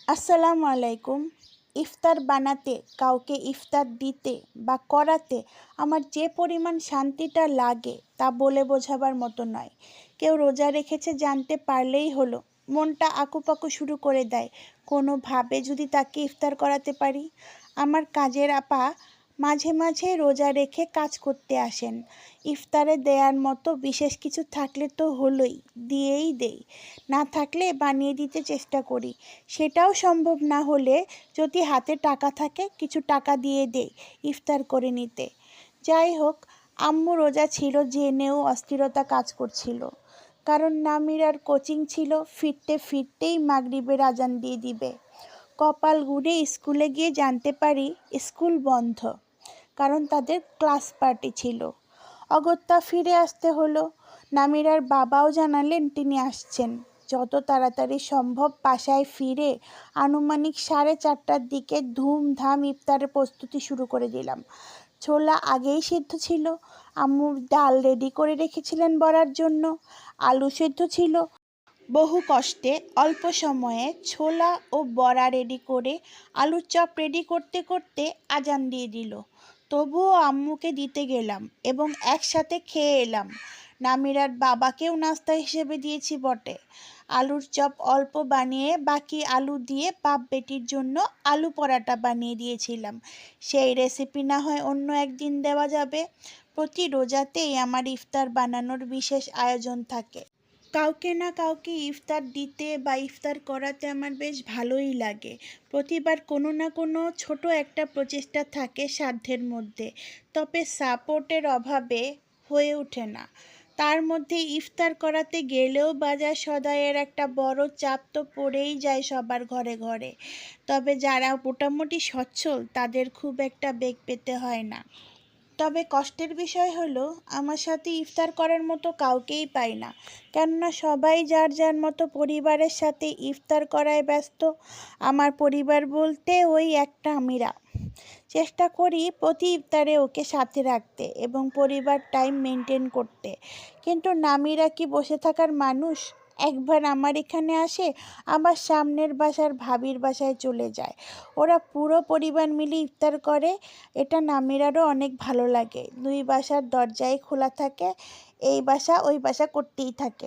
আসসালামু আলাইকুম। ইফতার বানাতে, কাউকে ইফতার দিতে বা করাতে আমার যে পরিমাণ শান্তিটা লাগে তা বলে বোঝাবার মতো নয়। কেউ রোজা রেখেছে জানতে পারলেই হলো, মনটা আকুপাকু শুরু করে দেয় কোনোভাবে যদি তাকে ইফতার করাতে পারি। আমার কাজের আপা মাঝে মাঝে রোজা রেখে কাজ করতে আসেন। ইফতারে দেয়ার মতো বিশেষ কিছু থাকলে তো হলোই, দিয়েই দেই। না থাকলে বানিয়ে দিতে চেষ্টা করি। সেটাও সম্ভব না হলে যদি হাতে টাকা থাকে কিছু টাকা দিয়ে দেই ইফতার করে নিতে। যাই হোক, আম্মু রোজা ছিল জেনেও অস্থিরতা কাজ করছিল। কারণ নামিরার কোচিং ছিল, ফিরতে ফিরতেই মাগরিবের আজান দিয়ে দিবে। কপাল গুনে স্কুলে গিয়ে জানতে পারি স্কুল বন্ধ, কারণ তাদের ক্লাস পার্টি ছিল। অগত্যা ফিরে আসতে হলো। নামিরার বাবাও জানালেন তিনি আসছেন। যত তাড়াতাড়ি সম্ভব বাসায় ফিরে আনুমানিক 4:30টার দিকে ধুমধাম ইফতারের প্রস্তুতি শুরু করে দিলাম। ছোলা আগেই সিদ্ধ ছিল, আম্মুর ডাল রেডি করে রেখেছিলেন বড়ার জন্য, আলু সিদ্ধ ছিল। বহু কষ্টে অল্প সময়ে ছোলা ও বড়া রেডি করে আলুর চপ রেডি করতে করতে আজান দিয়ে দিল। তবুও আম্মুকে দিতে গেলাম এবং একসাথে খেয়ে এলাম। নামিরার বাবাকেও নাস্তা হিসেবে দিয়েছি বটে। আলুর চপ অল্প বানিয়ে বাকি আলু দিয়ে বাপ বেটির জন্য আলু পরাটা বানিয়ে দিয়েছিলাম। সেই রেসিপি না হয় অন্য একদিন দেওয়া যাবে। প্রতি রোজাতেই আমার ইফতার বানানোর বিশেষ আয়োজন থাকে। কাউকে না কাউকে ইফতার দিতে বা ইফতার করাতে আমার বেশ ভালোই লাগে। প্রতিবার কোনো না কোনো ছোট একটা প্রচেষ্টা থাকে সাধ্যের মধ্যে, তবে সাপোর্টের অভাবে হয়ে ওঠে না। তার মধ্যে ইফতার করাতে গেলেও বাজার সদাইয়ের একটা বড় চাপ তো পড়েই যায় সবার ঘরে ঘরে। তবে যারা মোটামুটি সচ্ছল তাদের খুব একটা বেগ পেতে হয় না। তবে কষ্টের বিষয় হলো আমার সাথে ইফতার করার মতো কাউকেই পাই না। কেননা সবাই যার যার মতো পরিবারের সাথে ইফতার করায় ব্যস্ত। আমার পরিবার বলতে ওই একটা আমিরা। চেষ্টা করি প্রতি ইফতারে ওকে সাথে রাখতে এবং পরিবার টাইম মেনটেন করতে। কিন্তু নামিরা কি বসে থাকার মানুষ? একবার আমার এখানে আসে, আবার সামনের বাসার ভাবির বাসায় চলে যায়। ওরা পুরো পরিবার মিলে ইফতার করে। এটা নামিরারও অনেক ভালো লাগে। দুই বাসার দরজাই খোলা থাকে, এই বাসা ওই বাসা করতেই থাকে।